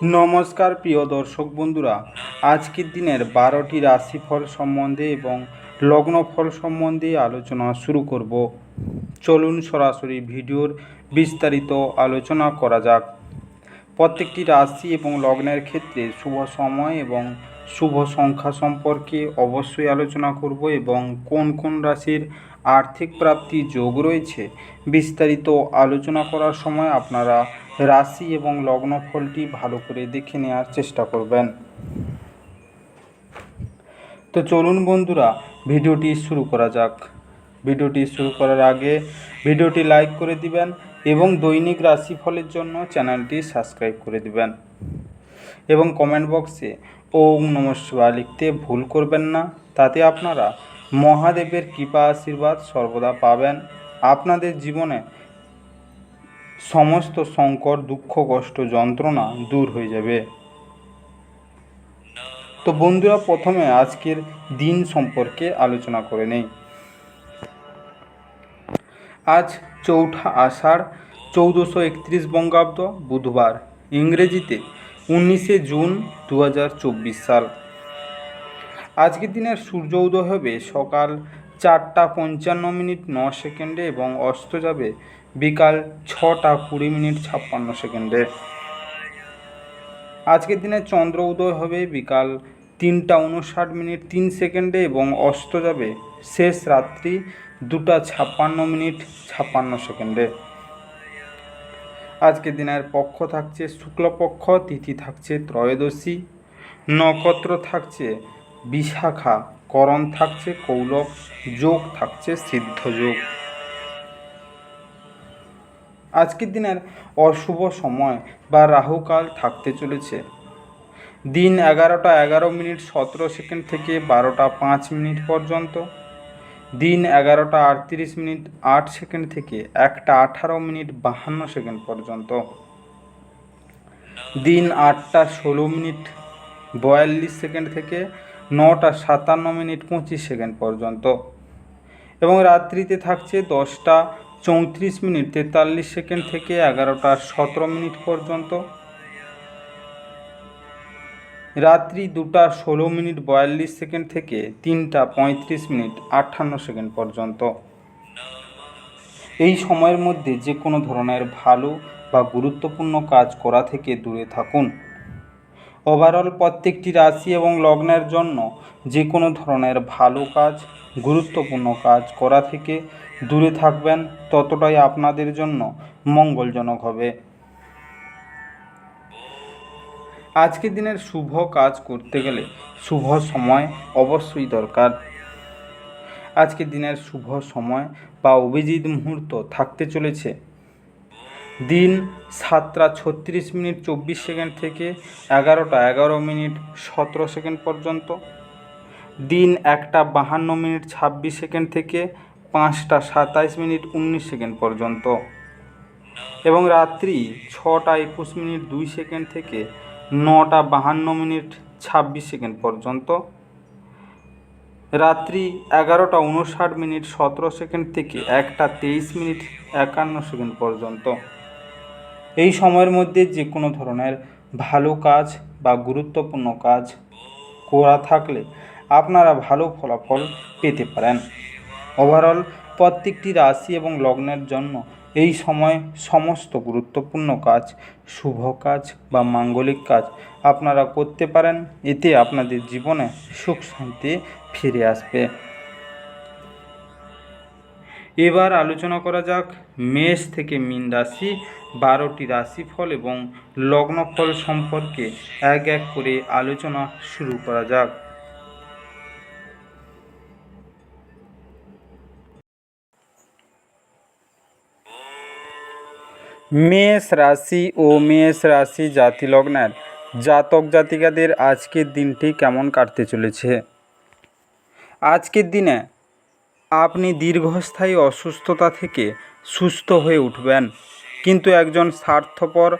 নমস্কার প্রিয় দর্শক বন্ধুরা, আজকের দিনের 12টি রাশিফল সম্বন্ধে এবং লগ্নফল সম্বন্ধে আলোচনা শুরু করব। চলুন সরাসরি ভিডিওর বিস্তারিত আলোচনা করা যাক। প্রত্যেকটি রাশি এবং লগ্নের ক্ষেত্রে শুভ সময় এবং শুভ সংখ্যা সম্পর্কে অবশ্যই আলোচনা করব এবং কোন কোন রাশির আর্থিক প্রাপ্তি যোগ রয়েছে বিস্তারিত আলোচনা করার সময় আপনারা রাশি এবং লগ্নফলটি ভালো করে দেখে নেওয়ার চেষ্টা করবেন। তো চলুন বন্ধুরা, ভিডিওটি শুরু করা যাক। ভিডিওটি শুরু করার আগে ভিডিওটি লাইক করে দিবেন এবং দৈনিক রাশিফলের জন্য চ্যানেলটি সাবস্ক্রাইব করে দিবেন এবং কমেন্ট বক্সে ওম নমঃ শিবায় লিখতে ভুল করবেন না। তাতে আপনারা মহাদেবের কৃপা আশীর্বাদ সর্বদা পাবেন। আপনাদের জীবনে সমস্ত সংকট, দুঃখ, কষ্ট, যন্ত্রণা দূর হয়ে যাবে। তো বন্ধুরা, প্রথমে আজকের দিন সম্পর্কে আলোচনা করে নেই। আজ 4 আষাঢ় 1431 বঙ্গাব্দ, বুধবার, ইংরেজিতে 19 জুন 2024 সাল। আজকের দিনের সূর্য উদয় হবে সকাল 4:55 এবং অস্ত যাবে বিকাল 6:20 আজকের দিনে চন্দ্র উদয় হবে বিকাল 3:59 এবং অস্ত যাবে শেষ রাত্রি 2:56 আজকের দিনের পক্ষ থাকছে শুক্লপক্ষ, তিথি থাকছে ত্রয়োদশী, নক্ষত্র থাকছে বিশাখা, করণ থাকছে কৌলব, যোগ থাকছে সিদ্ধ যোগ। আজকের দিনের অশুভ সময় বা রাহুকাল থাকতে চলেছে দিন 11:11:17 থেকে 12:05 পর্যন্ত, দিন 11:38:08 থেকে 1:18:52 পর্যন্ত, দিন 8:16:42 থেকে 9:57:25 পর্যন্ত এবং রাত্রিতে থাকছে 10:34:43 থেকে 11:17 পর্যন্ত, রাত্রি 2:16:42 থেকে 3:35:58 পর্যন্ত। এই সময়ের মধ্যে যে কোনো ধরনের ভালো বা গুরুত্বপূর্ণ কাজ করা থেকে দূরে থাকুন। ওভারঅল প্রত্যেকটি রাশি এবং লগ্নের জন্য যে কোনো ধরনের ভালো কাজ, গুরুত্বপূর্ণ কাজ করা থেকে দূরে থাকবেন, ততটাই আপনাদের জন্য মঙ্গলজনক হবে। আজকের দিনের শুভ কাজ করতে গেলে শুভ সময় অবশ্যই দরকার। আজকের দিনের শুভ সময় বা অভিজিৎ মুহূর্ত থাকতে চলেছে দিন 7:36:24 থেকে 11:11:17 পর্যন্ত, দিন 1:52:26 থেকে 5:27:19 পর্যন্ত এবং রাত্রি 6:21:02 থেকে 9:52:26 পর্যন্ত, রাত্রি 11:59:17 থেকে 1:23:51 পর্যন্ত। এই সময়ের মধ্যে যে কোনো ধরনের ভালো কাজ বা গুরুত্বপূর্ণ কাজ করা থাকলে আপনারা ভালো ফলাফল পেতে পারেন। ওভারঅল প্রত্যেকটি রাশি এবং লগ্নের জন্য এই সময় সমস্ত গুরুত্বপূর্ণ কাজ, শুভ কাজ বা মাঙ্গলিক কাজ আপনারা করতে পারেন। এতে আপনাদের জীবনে সুখ শান্তি ফিরে আসবে। এবার আলোচনা করা যাক মেষ থেকে মীন রাশি 12টি রাশিফল এবং লগ্নফল সম্পর্কে এক এক করে আলোচনা শুরু করা যাক। মেষ রাশি ও মেষ রাশি জাতি লগ্নের জাতক জাতিকাদের আজকের দিনটি কেমন কাটতে চলেছে? আজকের দিনে আপনি দীর্ঘস্থায়ী অসুস্থতা থেকে সুস্থ হয়ে উঠবেন, কিন্তু একজন স্বার্থপর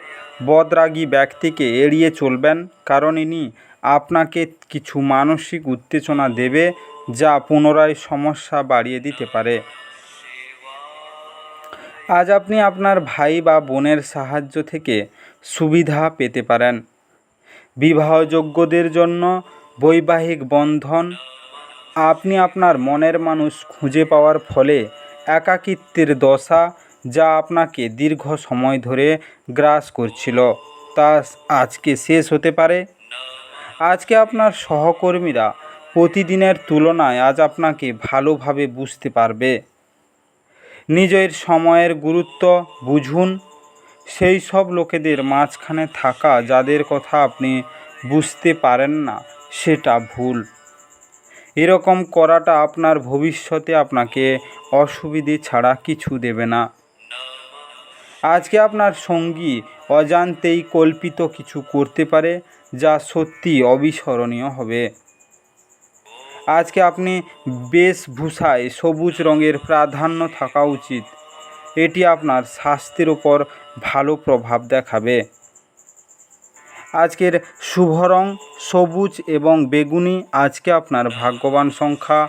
বদরাগী ব্যক্তিকে এড়িয়ে চলবেন, কারণ ইনি আপনাকে কিছু মানসিক উত্তেজনা দেবে যা পুনরায় সমস্যা বাড়িয়ে দিতে পারে। আজ আপনি আপনার ভাই বা বোনের সাহায্য থেকে সুবিধা পেতে পারেন। বিবাহযোগ্যদের জন্য বৈবাহিক বন্ধন। আপনি আপনার মনের মানুষ খুঁজে পাওয়ার ফলে একাকিত্বের দশা, যা আপনাকে দীর্ঘ সময় ধরে গ্রাস করছিল, তা আজকে শেষ হতে পারে। আজকে আপনার সহকর্মীরা প্রতিদিনের তুলনায় আজ আপনাকে ভালোভাবে বুঝতে পারবে। নিজের সময়ের গুরুত্ব বুঝুন। সেই সব লোকেদের মাঝখানে থাকা যাদের কথা আপনি বুঝতে পারেন না, সেটা ভুল। এরকম করাটা আপনার ভবিষ্যতে আপনাকে অসুবিধে ছাড়া কিছু দেবে না। আজকে আপনার সঙ্গী অজান্তেই কল্পিত কিছু করতে পারে, যা সত্যি অবিস্মরণীয় হবে। আজকে আপনি বেশভূষায় সবুজ রঙের প্রাধান্য থাকা উচিত। এটি আপনার স্বাস্থ্যের ওপর ভালো প্রভাব দেখাবে। আজকের শুভ রং সবুজ এবং বেগুনি। আজকে আপনার ভাগ্যবান সংখ্যা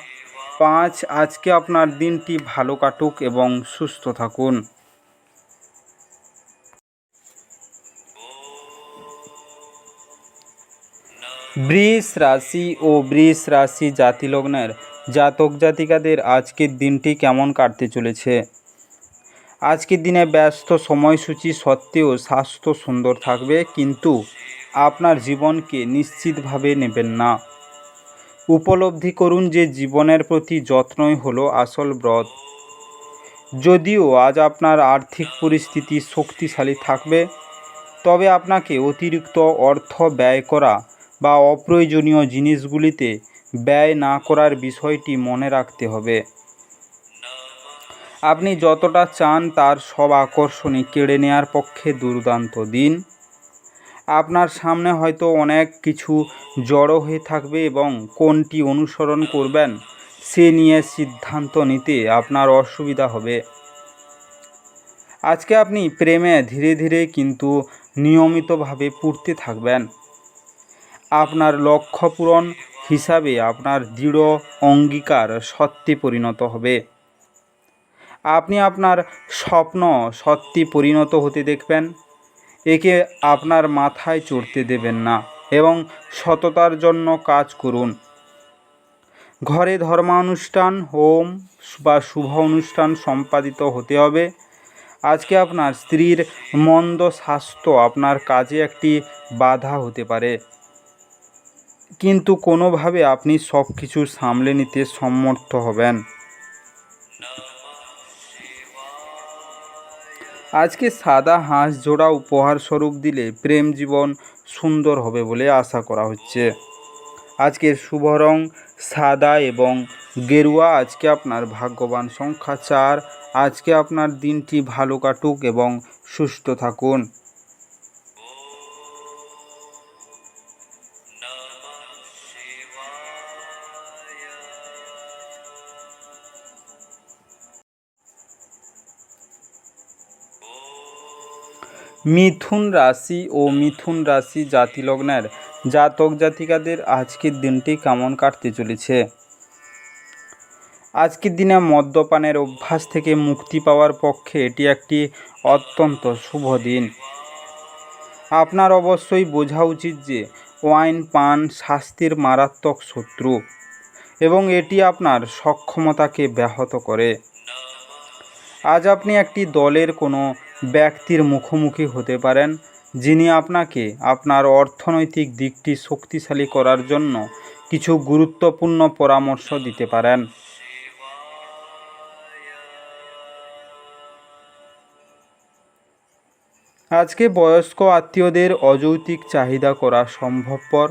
5। আজকে আপনার দিনটি ভালো কাটুক এবং সুস্থ থাকুন। বৃষ রাশি ও বৃষ রাশি জাতিলগ্নের জাতক জাতিকাদের আজকের দিনটি কেমন কাটতে চলেছে? আজকের দিনে ব্যস্ত সময়সূচি সত্ত্বেও স্বাস্থ্য সুন্দর থাকবে, কিন্তু আপনার জীবনকে নিশ্চিতভাবে নেবেন না। উপলব্ধি করুন যে জীবনের প্রতি যত্নই হলো আসল ব্রত। যদিও আজ আপনার আর্থিক পরিস্থিতি শক্তিশালী থাকবে, তবে আপনাকে অতিরিক্ত অর্থ ব্যয় করা বা অপ্রয়োজনীয় জিনিসগুলিতে ব্যয় না করার বিষয়টি মনে রাখতে হবে। আপনি যতটা চান তার সব আকর্ষণই কেড়ে নেওয়ার পক্ষে দুর্দান্ত দিন। আপনার সামনে হয়তো অনেক কিছু জড়ো হয়ে থাকবে এবং কোনটি অনুসরণ করবেন সে নিয়ে সিদ্ধান্ত নিতে আপনার অসুবিধা হবে। আজকে আপনি প্রেমে ধীরে ধীরে কিন্তু নিয়মিতভাবে পড়তে থাকবেন। আপনার লক্ষ্য পূরণ হিসাবে আপনার দৃঢ় অঙ্গীকার সত্যে পরিণত হবে। আপনি আপনার স্বপ্ন সত্যি পরিণত হতে দেখবেন। একে আপনার মাথায় চড়তে দেবেন না এবং সততার জন্য কাজ করুন। ঘরে ধর্মানুষ্ঠান, হোম বা শুভ অনুষ্ঠান সম্পাদিত হতে হবে। আজকে আপনার স্ত্রীর মন্দ স্বাস্থ্য আপনার কাজে একটি বাধা হতে পারে, কিন্তু কোনোভাবে আপনি সব কিছু সামলে নিতে সমর্থ হবেন। আজকে সাদা হাঁস জোড়া উপহার স্বরূপ দিলে প্রেম জীবন সুন্দর হবে বলে আশা করা হচ্ছে। আজকের শুভ রং সাদা এবং গেরুয়া। আজকে আপনার ভাগ্যবান সংখ্যা 4। আজকে আপনার দিনটি ভালো কাটুক এবং সুস্থ থাকুন। মিথুন রাশি ও মিথুন রাশি জাতিলগ্নের জাতক জাতিকাদের আজকের দিনটি কেমন কাটতে চলেছে? আজকের দিনে মদ্যপানের অভ্যাস থেকে মুক্তি পাওয়ার পক্ষে এটি একটি অত্যন্ত শুভ দিন। আপনার অবশ্যই বোঝা উচিত যে ওয়াইন পান স্বাস্থ্যের মারাত্মক শত্রু এবং এটি আপনার সক্ষমতাকে ব্যাহত করে। আজ আপনি একটি দলের কোনো ব্যক্তির মুখোমুখি হতে পারেন, যিনি আপনাকে আপনার অর্থনৈতিক দিকটি শক্তিশালী করার জন্য কিছু গুরুত্বপূর্ণ পরামর্শ দিতে পারেন। আজকে বয়স্ক আত্মীয়দের অযৌক্তিক চাহিদা করা সম্ভবপর।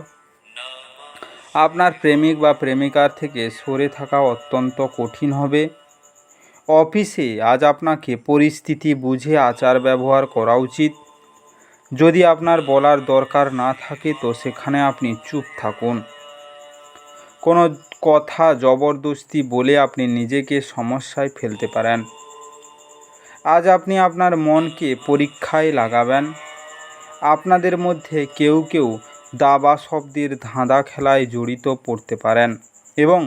আপনার প্রেমিক বা প্রেমিকার থেকে সরে থাকা অত্যন্ত কঠিন হবে। অফিসে আজ আপনাকে পরিস্থিতি বুঝে আচার ব্যবহার করা উচিত। যদি আপনার বলার দরকার না থাকে তো সেখানে আপনি চুপ থাকুন। কোনো কথা জবরদস্তি বলে আপনি নিজেকে সমস্যায় ফেলতে পারেন। আজ আপনি আপনার মনকে পরীক্ষায় লাগাবেন। আপনাদের মধ্যে কেউ কেউ দাবা শব্দের ধাঁধা খেলায় জড়িত পড়তে পারেন এবং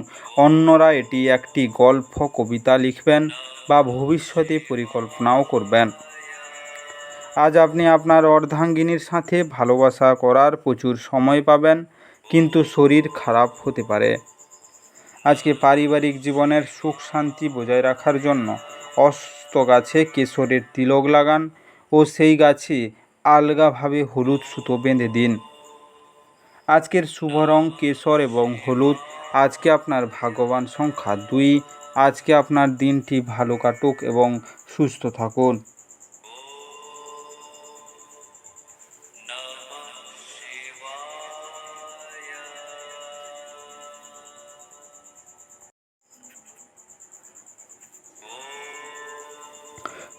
অন্যরা এটি একটি গল্প কবিতা লিখবেন বা ভবিষ্যতে পরিকল্পনাও করবেন। আজ আপনি আপনার অর্ধাঙ্গিনীর সাথে ভালোবাসা করার প্রচুর সময় পাবেন, কিন্তু শরীর খারাপ হতে পারে। আজকে পারিবারিক জীবনের সুখ শান্তি বজায় রাখার জন্য অশ্বত্থ গাছে কেশরের তিলক লাগান ও সেই গাছে আলগাভাবে হলুদ সুতো বেঁধে দিন। আজকের শুভ রং কেশর এবং হলুদ। আজকে আপনার ভাগ্যবান সংখ্যা 2। আজকে আপনার দিনটি ভালো কাটুক এবং সুস্থ থাকুন।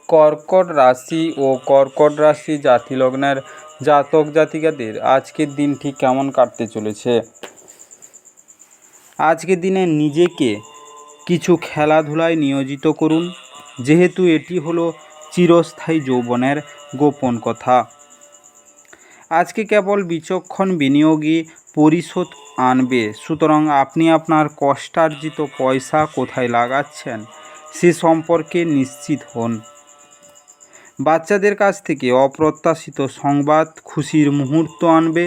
কর্কট রাশি ও কর্কট রাশি জাতিলগ্নের জাতক জাতিকাদের আজকের দিনটি কেমন কাটতে চলেছে? আজকের দিনে নিজেকে কিছু খেলাধুলায় নিয়োজিত করুন, যেহেতু এটি হলো চিরস্থায়ী যৌবনের গোপন কথা। আজকে কেবল বিচক্ষণ বিনিয়োগই পরিশোধ আনবে, সুতরাং আপনি আপনার কষ্টার্জিত পয়সা কোথায় লাগাচ্ছেন সে সম্পর্কে নিশ্চিত হন। বাচ্চাদের কাছ থেকে অপ্রত্যাশিত সংবাদ খুশির মুহূর্ত আনবে।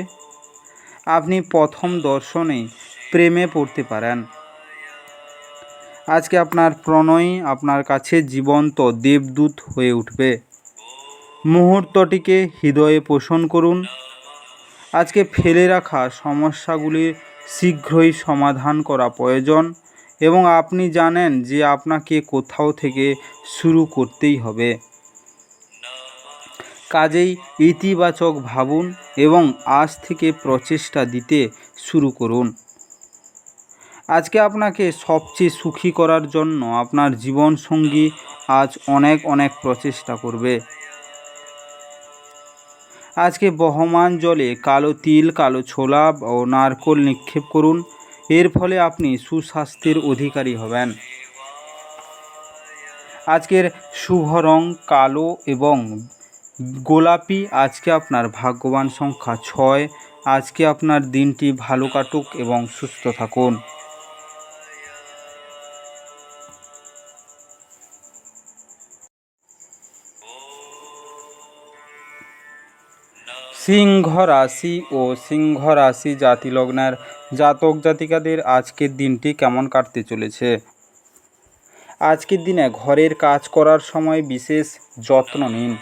আপনি প্রথম দর্শনেই প্রেমে পড়তে পারেন। আজকে আপনার প্রণয় আপনার কাছে জীবন্ত দেবদূত হয়ে উঠবে। মুহূর্তটিকে হৃদয়ে পোষণ করুন। আজকে ফেলে রাখা সমস্যাগুলির শীঘ্রই সমাধান করা প্রয়োজন এবং আপনি জানেন যে আপনাকে কোথাও থেকে শুরু করতেই হবে। কাজেই ইতিবাচক ভাবুন এবং আজ থেকে প্রচেষ্টা দিতে শুরু করুন। আজকে আপনাকে সবচেয়ে সুখী করার জন্য আপনার জীবনসঙ্গী আজ অনেক প্রচেষ্টা করবে। আজকে বহমান জলে কালো তিল, কালো ছোলা ও নারকেল নিক্ষেপ করুন। এর ফলে আপনি সুস্বাস্থ্যের অধিকারী হবেন। আজকের শুভ রং কালো এবং গোলাপি। আজকে আপনার ভাগ্যবান সংখ্যা 6। আজকে আপনার দিনটি ভালো কাটুক এবং সুস্থ থাকুন। সিংহ রাশি ও সিংহ রাশি জাতিলগ্নের জাতক জাতিকাদের আজকের দিনটি কেমন কাটতে চলেছে? আজকের দিনে ঘরের কাজ করার সময় বিশেষ যত্ন নিন।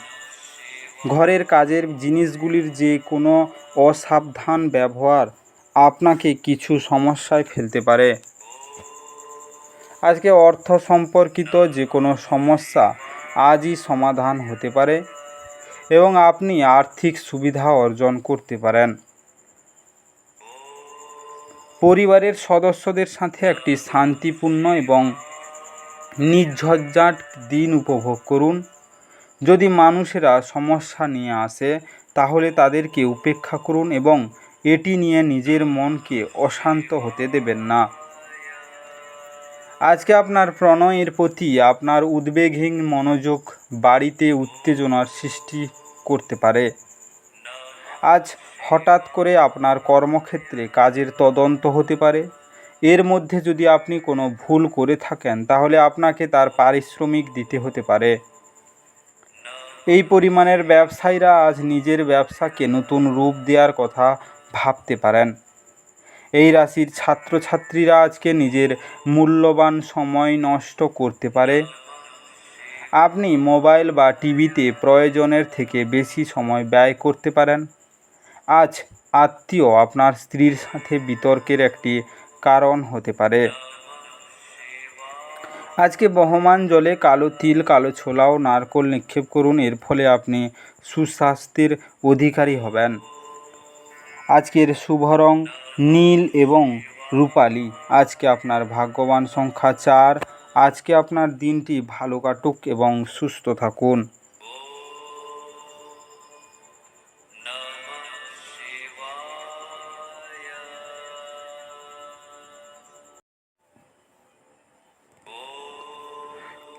ঘরের কাজের জিনিসগুলির যে কোনো অসাবধান ব্যবহার আপনাকে কিছু সমস্যায় ফেলতে পারে। আজকে অর্থ সম্পর্কিত যে কোনো সমস্যা আজই সমাধান হতে পারে এবং আপনি আর্থিক সুবিধা অর্জন করতে পারেন। পরিবারের সদস্যদের সাথে একটি শান্তিপূর্ণ এবং নির্ঝঞ্ঝাট দিন উপভোগ করুন। যদি মানুষেরা সমস্যা নিয়ে আসে তাহলে তাদেরকে উপেক্ষা করুন এবং এটি নিয়ে নিজের মনকে অশান্ত হতে দেবেন না। আজকে আপনার প্রণয়ের প্রতি আপনার উদ্বেগহীন মনোযোগ বাড়িতে উত্তেজনার সৃষ্টি করতে পারে। আজ হঠাৎ করে আপনার কর্মক্ষেত্রে কাজের তদন্ত হতে পারে। এর মধ্যে যদি আপনি কোনো ভুল করে থাকেন তাহলে আপনাকে তার পারিশ্রমিক দিতে হতে পারে। এই পরিমাণের ব্যবসায়ীরা আজ নিজের ব্যবসাকে নতুন রূপ দেওয়ার কথা ভাবতে পারেন। এই রাশির ছাত্রছাত্রীরা আজকে নিজের মূল্যবান সময় নষ্ট করতে পারে। আপনি মোবাইল বা টিভিতে প্রয়োজনের থেকে বেশি সময় ব্যয় করতে পারেন। আজ আত্মীয় আপনার স্ত্রীর সাথে বিতর্কের একটি কারণ হতে পারে। আজকে বহমান জলে কালো তিল, কালো ছোলা ও নারকেল নিক্ষেপ করুন। এর ফলে আপনি সুস্বাস্থ্যের অধিকারী হবেন। আজকের শুভ রং নীল এবং রূপালি। আজকে আপনার ভাগ্যবান সংখ্যা 4। আজকে আপনার দিনটি ভালো কাটুক এবং সুস্থ থাকুন।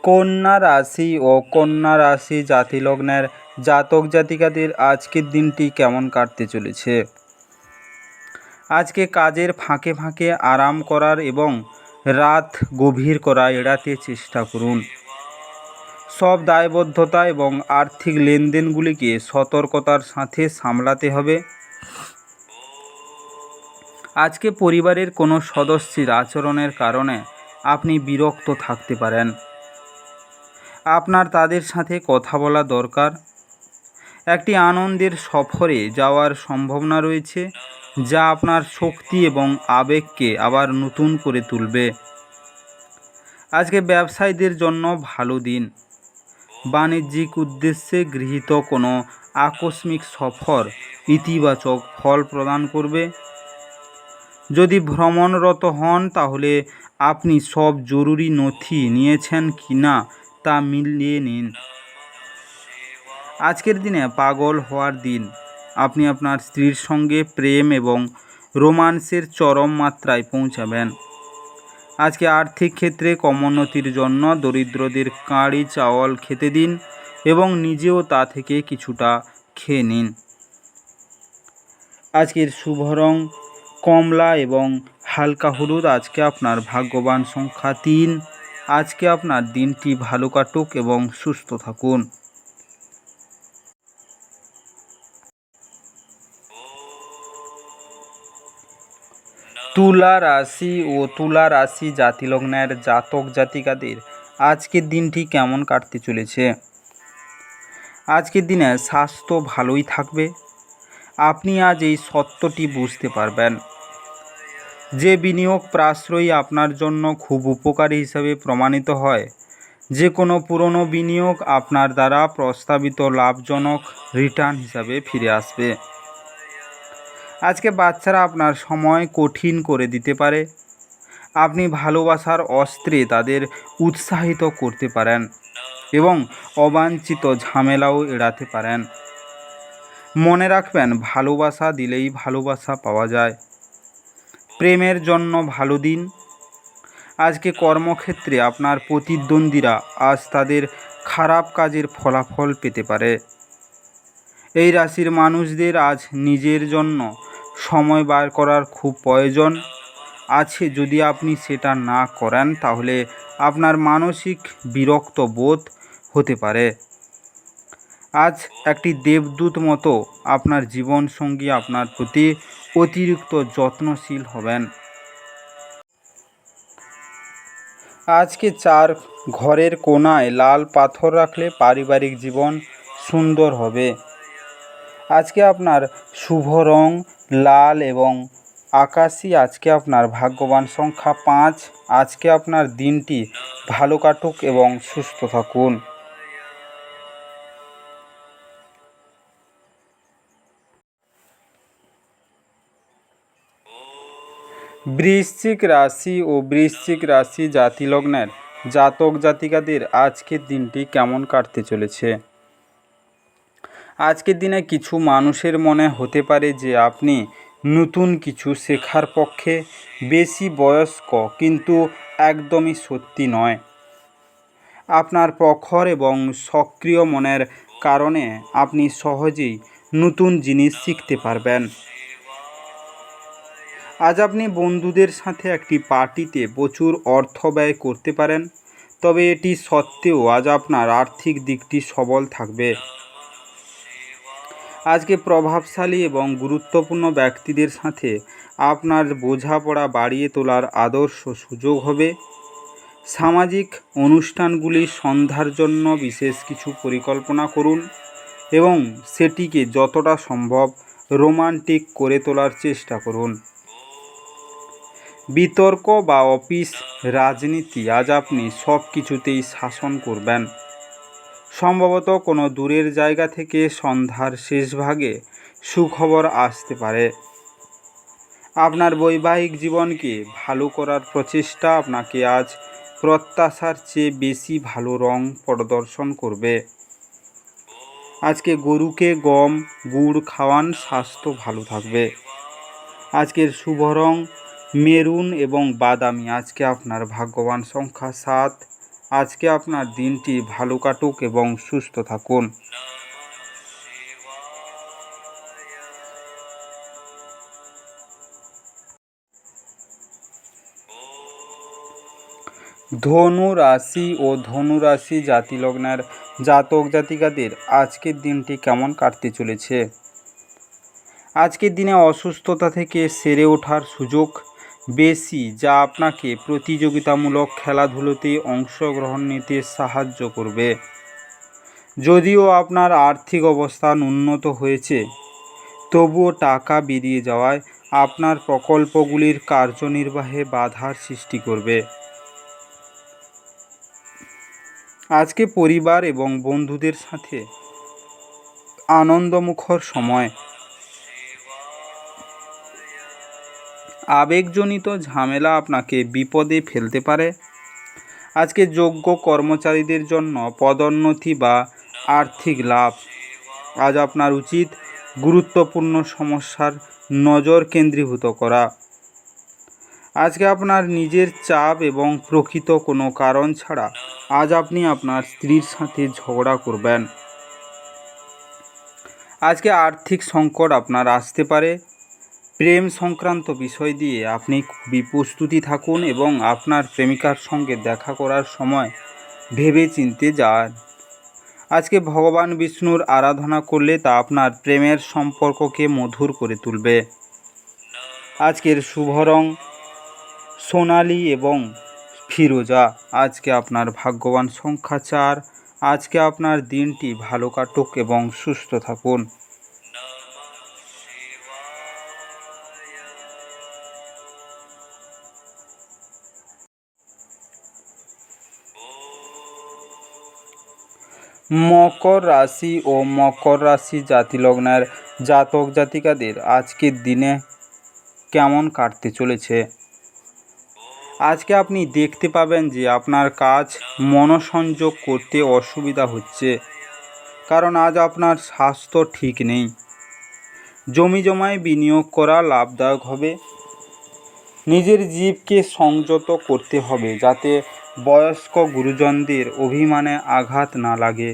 কন্যা রাশি ও কন্যা রাশি জাতিলগ্নের জাতক জাতিকাদের আজকের দিনটি কেমন কাটতে চলেছে? আজকে কাজের ফাঁকে ফাঁকে আরাম করার এবং রাত গভীর করা এড়াতে চেষ্টা করুন। সব দায়বদ্ধতা এবং আর্থিক লেনদেনগুলিকে সতর্কতার সাথে সামলাতে হবে। আজকে পরিবারের কোনো সদস্যের আচরণের কারণে আপনি বিরক্ত থাকতে পারেন। আপনার তাদের সাথে কথা বলা দরকার। একটি আনন্দের সফরে যাওয়ার সম্ভাবনা রয়েছে, যা আপনার শক্তি এবং আবেগকে আবার নতুন করে তুলবে। আজকে ব্যবসায়ীদের জন্য ভালো দিন। বাণিজ্যিক উদ্দেশ্যে গৃহীত কোনো আকস্মিক সফর ইতিবাচক ফল প্রদান করবে। যদি ভ্রমণরত হন তাহলে আপনি সব জরুরি নথি নিয়েছেন কিনা তা মিলিয়ে নিন। আজকের দিনে পাগল হওয়ার দিন। আপনি আপনার স্ত্রীর সঙ্গে প্রেম এবং রোমান্সের চরম মাত্রায় পৌঁছাবেন। আজকে আর্থিক ক্ষেত্রে ক্রমোন্নতির জন্য দরিদ্রদের কাঁড়ি চাওয়াল খেতে দিন এবং নিজেও তা থেকে কিছুটা খেয়ে নিন। আজকের শুভ রং কমলা এবং হালকা হলুদ। আজকে আপনার ভাগ্যবান সংখ্যা 3। আজকে আপনার দিনটি ভালো কাটুক এবং সুস্থ থাকুন। তুলা রাশি ও তুলা রাশি জাতিলগ্নের জাতক জাতিকাদের আজকের দিনটি কেমন কাটতে চলেছে? আজকের দিনে স্বাস্থ্য ভালোই থাকবে। আপনি আজ এই সত্যটি বুঝতে পারবেন যে বিনিয়োগ প্রাশ্রয়ী আপনার জন্য খুব উপকারী হিসাবে প্রমাণিত হয়। যে কোনো পুরনো বিনিয়োগ আপনার দ্বারা প্রস্তাবিত লাভজনক রিটার্ন হিসাবে ফিরে আসবে। আজকে বাচ্চারা আপনার সময় কঠিন করে দিতে পারে। আপনি ভালোবাসার অস্ত্রে তাদের উৎসাহিত করতে পারেন এবং অবাঞ্ছিত ঝামেলাও এড়াতে পারেন। মনে রাখবেন, ভালোবাসা দিলেই ভালোবাসা পাওয়া যায়। প্রেমের জন্য ভালো দিন। আজকে কর্মক্ষেত্রে আপনার প্রতিদ্বন্দ্বীরা আজ তাদের খারাপ কাজের ফলাফল পেতে পারে। এই রাশির মানুষদের আজ নিজের জন্য সময় বার করার খুব প্রয়োজন আছে। যদি আপনি সেটা না করেন তাহলে আপনার মানসিক বিরক্ত বোধ হতে পারে। আজ একটি দেবদূত মতো আপনার জীবনসঙ্গী আপনার প্রতি অতিরিক্ত যত্নশীল হবেন। আজকে ঘরের কোণায় লাল পাথর রাখলে পারিবারিক জীবন সুন্দর হবে। আজকে আপনার শুভ রং লাল এবং আকাশী। আজকে আপনার ভাগ্যবান সংখ্যা 5। আজকে আপনার দিনটি ভালো কাটুক এবং সুস্থ থাকুন। বৃশ্চিক রাশি ও বৃশ্চিক রাশি জাতিলগ্নের জাতক জাতিকাদের আজকের দিনটি কেমন কাটতে চলেছে? আজকের দিনে কিছু মানুষের মনে হতে পারে যে আপনি নতুন কিছু শেখার পক্ষে বেশি বয়স্ক, কিন্তু একদমই সত্যি নয়। আপনার প্রখর এবং সক্রিয় মনের কারণে আপনি সহজেই নতুন জিনিস শিখতে পারবেন। আজ আপনি বন্ধুদের সাথে একটি পার্টিতে প্রচুর অর্থ ব্যয় করতে পারেন, তবে এটি সত্ত্বেও আজ আপনার আর্থিক দিকটি সবল থাকবে। আজকে প্রভাবশালী এবং গুরুত্বপূর্ণ ব্যক্তিদের সাথে আপনার বোঝাপড়া বাড়িয়ে তোলার আদর্শ সুযোগ হবে। সামাজিক অনুষ্ঠানগুলি সন্ধ্যার জন্য বিশেষ কিছু পরিকল্পনা করুন এবং সেটিকে যতটা সম্ভব রোমান্টিক করে তোলার চেষ্টা করুন। বিতর্ক বা অফিস রাজনীতি আজ আপনি সব কিছুতেই শাসন করবেন। সম্ভবত কোনো দূরের জায়গা থেকে সন্ধ্যার শেষ ভাগে সুখবর আসতে পারে। আপনার বৈবাহিক জীবনকে ভালো করার প্রচেষ্টা আপনাকে আজ প্রত্যাশার চেয়ে বেশি ভালো রং প্রদর্শন করবে। আজকে গরুকে গম গুড় খাওয়ান, স্বাস্থ্য ভালো থাকবে। আজকের শুভ রং মেরুন এবং বাদামি। আজকে আপনার ভাগ্যবান সংখ্যা 7। আজকে আপনার দিনটি ভালো কাটুক এবং সুস্থ থাকুন। ধনু রাশি ও ধনু রাশি জাতি লগ্নের জাতক জাতিকাদের আজকের দিনটি কেমন কাটতে চলেছে। আজকের দিনে অসুস্থতা থেকে সেরে ওঠার সুযোগ বেশি, যা আপনাকে প্রতিযোগিতামূলক খেলাধুলোতে অংশগ্রহণ নিতে সাহায্য করবে। যদিও আপনার আর্থিক অবস্থান উন্নত হয়েছে, তবুও টাকা বেরিয়ে যাওয়ায় আপনার প্রকল্পগুলির কার্যনির্বাহে বাধার সৃষ্টি করবে। আজকে পরিবার এবং বন্ধুদের সাথে আনন্দমুখর সময়। আবেগজনিত ঝামেলা আপনাকে বিপদে ফেলতে পারে। আজকে যোগ্য কর্মচারীদের জন্য পদোন্নতি বা আর্থিক লাভ। আজ আপনার উচিত গুরুত্বপূর্ণ সমস্যার নজর কেন্দ্রীভূত করা। আজকে আপনার নিজের চাপ এবং প্রকৃত কোনো কারণ ছাড়া আজ আপনি আপনার স্ত্রীর সাথে ঝগড়া করবেন। আজকে আর্থিক সংকট আপনার আসতে পারে। প্রেম সংক্রান্ত বিষয় দিয়ে আপনি খুবই প্রস্তুতি থাকুন এবং আপনার প্রেমিকার সঙ্গে দেখা করার সময় ভেবে চিনতে যান। আজকে ভগবান বিষ্ণুর আরাধনা করলে তা আপনার প্রেমের সম্পর্ককে মধুর করে তুলবে। আজকের শুভ রং সোনালি এবং ফিরোজা। আজকে আপনার ভাগ্যবান সংখ্যা 4। আজকে আপনার দিনটি ভালো কাটুক এবং সুস্থ থাকুন। মকর রাশি ও মকর রাশি জাতি লগ্নের জাতক জাতিকাদের আজকের দিনে কেমন কাটতে চলেছে। আজকে আপনি দেখতে পাবেন যে আপনার কাজ মনোসংযোগ করতে অসুবিধা হচ্ছে, কারণ আজ আপনার স্বাস্থ্য ঠিক নেই। জমি জমায় বিনিয়োগ করা লাভদায়ক হবে। নিজের জীবকে সংযত করতে হবে যাতে বয়স্ক গুরুজনদের অভিমানে আঘাত না লাগে।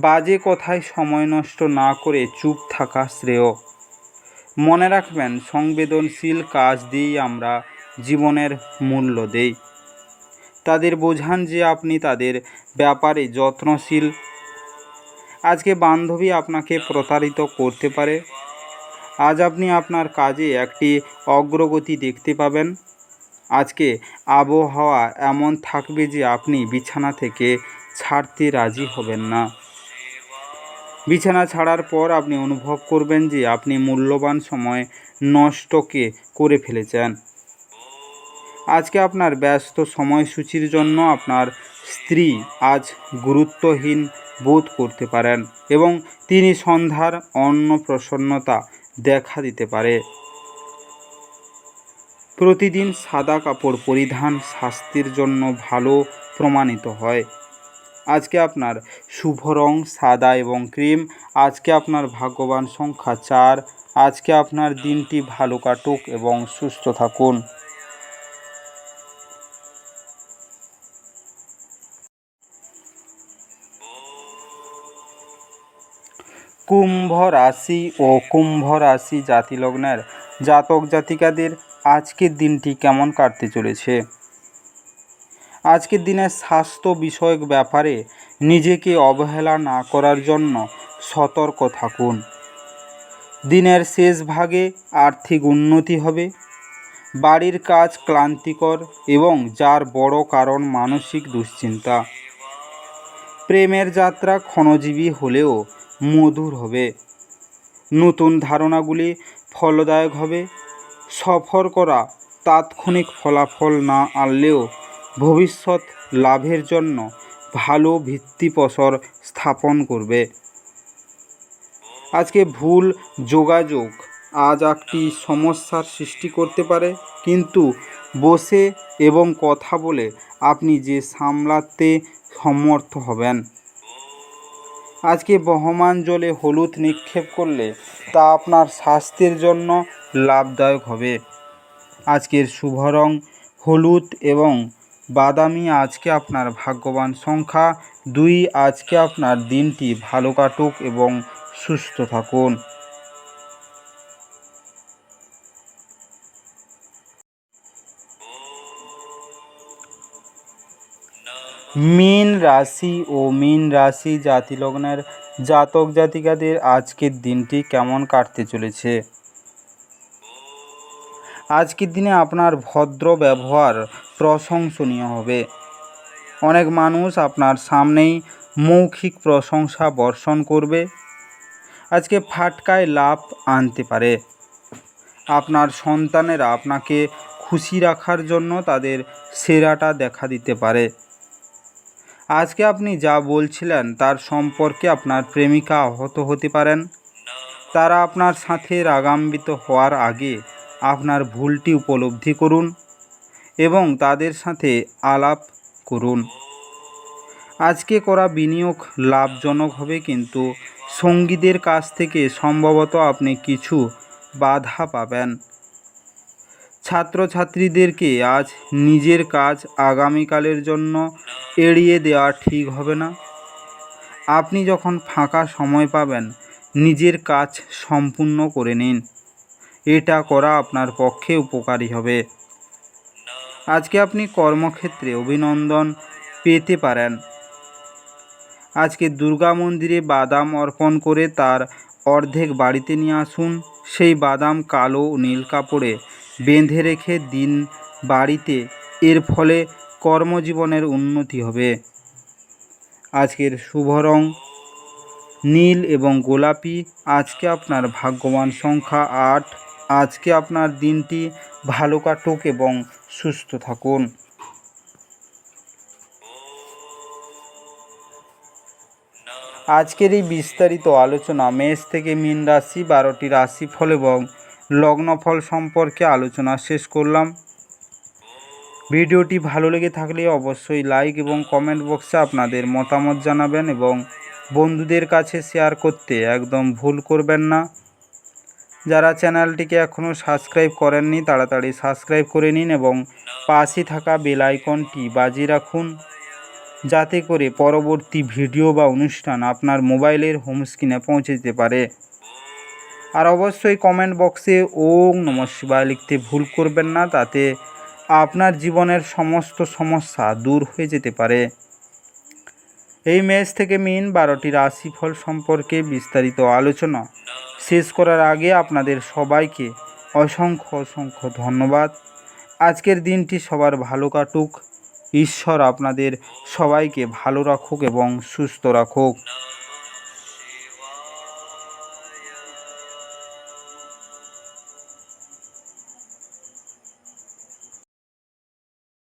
বাজে কথায় সময় নষ্ট না করে চুপ থাকা শ্রেয়। মনে রাখবেন, সংবেদনশীল কাজ দিয়েই আমরা জীবনের মূল্য দেই। তাদের বোঝান যে আপনি তাদের ব্যাপারে যত্নশীল। আজকে বান্ধবী আপনাকে প্রতারিত করতে পারে। আজ আপনি আপনার কাজে একটি অগ্রগতি দেখতে পাবেন। আজকে আবহাওয়া এমন থাকবে যে আপনি বিছানা থেকে ছাড়তে রাজি হবেন না। বিছানা ছাড়ার পর আপনি অনুভব করবেন যে আপনি মূল্যবান সময় নষ্টকে করে ফেলেছেন। আজকে আপনার ব্যস্ত সময়সূচির জন্য আপনার স্ত্রী আজ গুরুত্বহীন বোধ করতে পারেন এবং তিনি সন্ধ্যার অন্নপ্রসন্নতা দেখা দিতে পারে। প্রতিদিন সাদা কাপড় পরিধান স্বাস্থ্যের জন্য ভালো প্রমাণিত হয়। আজকে আপনার শুভ রং সাদা এবং ক্রিম। আজকে আপনার ভাগ্যবান সংখ্যা 4। আজকে আপনার দিনটি ভালো কাটুক এবং সুস্থ থাকুন। কুম্ভ রাশি ও কুম্ভ রাশি জাতি লগ্নের জাতক জাতিকাদের আজকের দিনটি কেমন কাটতে চলেছে। আজকের দিনে স্বাস্থ্য বিষয়ক ব্যাপারে নিজেকে অবহেলা না করার জন্য সতর্ক থাকুন। দিনের শেষ ভাগে আর্থিক উন্নতি হবে। বাড়ির কাজ ক্লান্তিকর এবং যার বড় কারণ মানসিক দুশ্চিন্তা। প্রেমের যাত্রা ক্ষণজীবী হলেও মধুর হবে। নতুন ধারণাগুলি ফলদায়ক হবে। সফর করা তাৎক্ষণিক ফলাফল না আনলেও ভবিষ্যৎ লাভের জন্য ভালো ভিত্তিপ্রস্তর স্থাপন করবে। আজকে ভুল যোগাযোগ আজ একটি সমস্যার সৃষ্টি করতে পারে, কিন্তু বসে এবং কথা বলে আপনি যে সামলাতে সমর্থ হবেন। আজকে বহমান জলে হলুদ নিক্ষেপ করলে তা আপনার স্বাস্থ্যের জন্য লাভদায়ক হবে। আজকের শুভ রং হলুদ এবং বাদামি। আজকে আপনার ভাগ্যবান সংখ্যা 2। আজকে আপনার দিনটি ভালো কাটুক এবং সুস্থ থাকুন। মীন রাশি ও মীন রাশি জাতি লগ্নের জাতক জাতিকাদের আজকের দিনটি কেমন কাটতে চলেছে। আজকের দিনে আপনার ভদ্র ব্যবহার প্রশংসনীয় হবে। অনেক মানুষ আপনার সামনেই মৌখিক প্রশংসা বর্ষণ করবে। আজকে ফাটকায় লাভ আনতে পারে। আপনার সন্তানেরা আপনাকে খুশি রাখার জন্য তাদের সেরাটা দেখা দিতে পারে। আজকে আপনি যা বলছিলেন তার সম্পর্কে আপনার প্রেমিকা আহত হতে পারেন। তারা আপনার সাথে রাগান্বিত হওয়ার আগে আপনার ভুলটি উপলব্ধি করুন এবং তাদের সাথে আলাপ করুন। আজকে করা বিনিয়োগ লাভজনক হবে, কিন্তু সঙ্গীদের কাছ থেকে সম্ভবত আপনি কিছু বাধা পাবেন। ছাত্রছাত্রীদেরকে আজ নিজের কাজ আগামীকালের জন্য এড়িয়ে দেওয়া ঠিক হবে না। আপনি যখন ফাঁকা সময় পাবেন নিজের কাজ সম্পূর্ণ করে নিন। এটা করা আপনার পক্ষে উপকারী হবে। আজকে আপনি কর্মক্ষেত্রে অভিনন্দন পেতে পারেন। আজকে দুর্গা মন্দিরে বাদাম অর্পণ করে তার অর্ধেক বাড়িতে নিয়ে আসুন। সেই বাদাম কালো নীল কাপড়ে বেঁধে রেখে দিন বাড়িতে। এর ফলে কর্মজীবনের উন্নতি হবে। আজকের শুভ রং নীল এবং গোলাপি। আজকে আপনার ভাগ্যবান সংখ্যা 8। আজকে আপনার দিনটি ভালো কাটুক এবং সুস্থ থাকুন। আজকের এই বিস্তারিত আলোচনা মেষ থেকে মীন রাশি 12টি রাশিফল এবং লগ্নফল সম্পর্কে আলোচনা শেষ করলাম। ভিডিওটি ভালো লেগে থাকলে অবশ্যই লাইক এবং কমেন্ট বক্সে আপনাদের মতামত জানাবেন এবং বন্ধুদের কাছে শেয়ার করতে একদম ভুল করবেন না। যারা চ্যানেলটিকে এখনও সাবস্ক্রাইব করেননি তাড়াতাড়ি সাবস্ক্রাইব করে নিন এবং পাশে থাকা বেল আইকনটি বাজিয়ে রাখুন, যাতে করে পরবর্তী ভিডিও বা অনুষ্ঠান আপনার মোবাইলের হোম স্ক্রিনে পৌঁছে যেতে পারে। আর অবশ্যই কমেন্ট বক্সে ওম নমঃ শিবায় লিখতে ভুল করবেন না, তাতে আপনার জীবনের সমস্ত সমস্যা দূর হয়ে যেতে পারে। এই মেষ থেকে মীন 12টি রাশিফল সম্পর্কে বিস্তারিত আলোচনা শেষ করার আগে আপনাদের সবাইকে অসংখ্য ধন্যবাদ। আজকের দিনটি সবার ভালো কাটুক। ঈশ্বর আপনাদের সবাইকে ভালো রাখুক এবং সুস্থ রাখুক।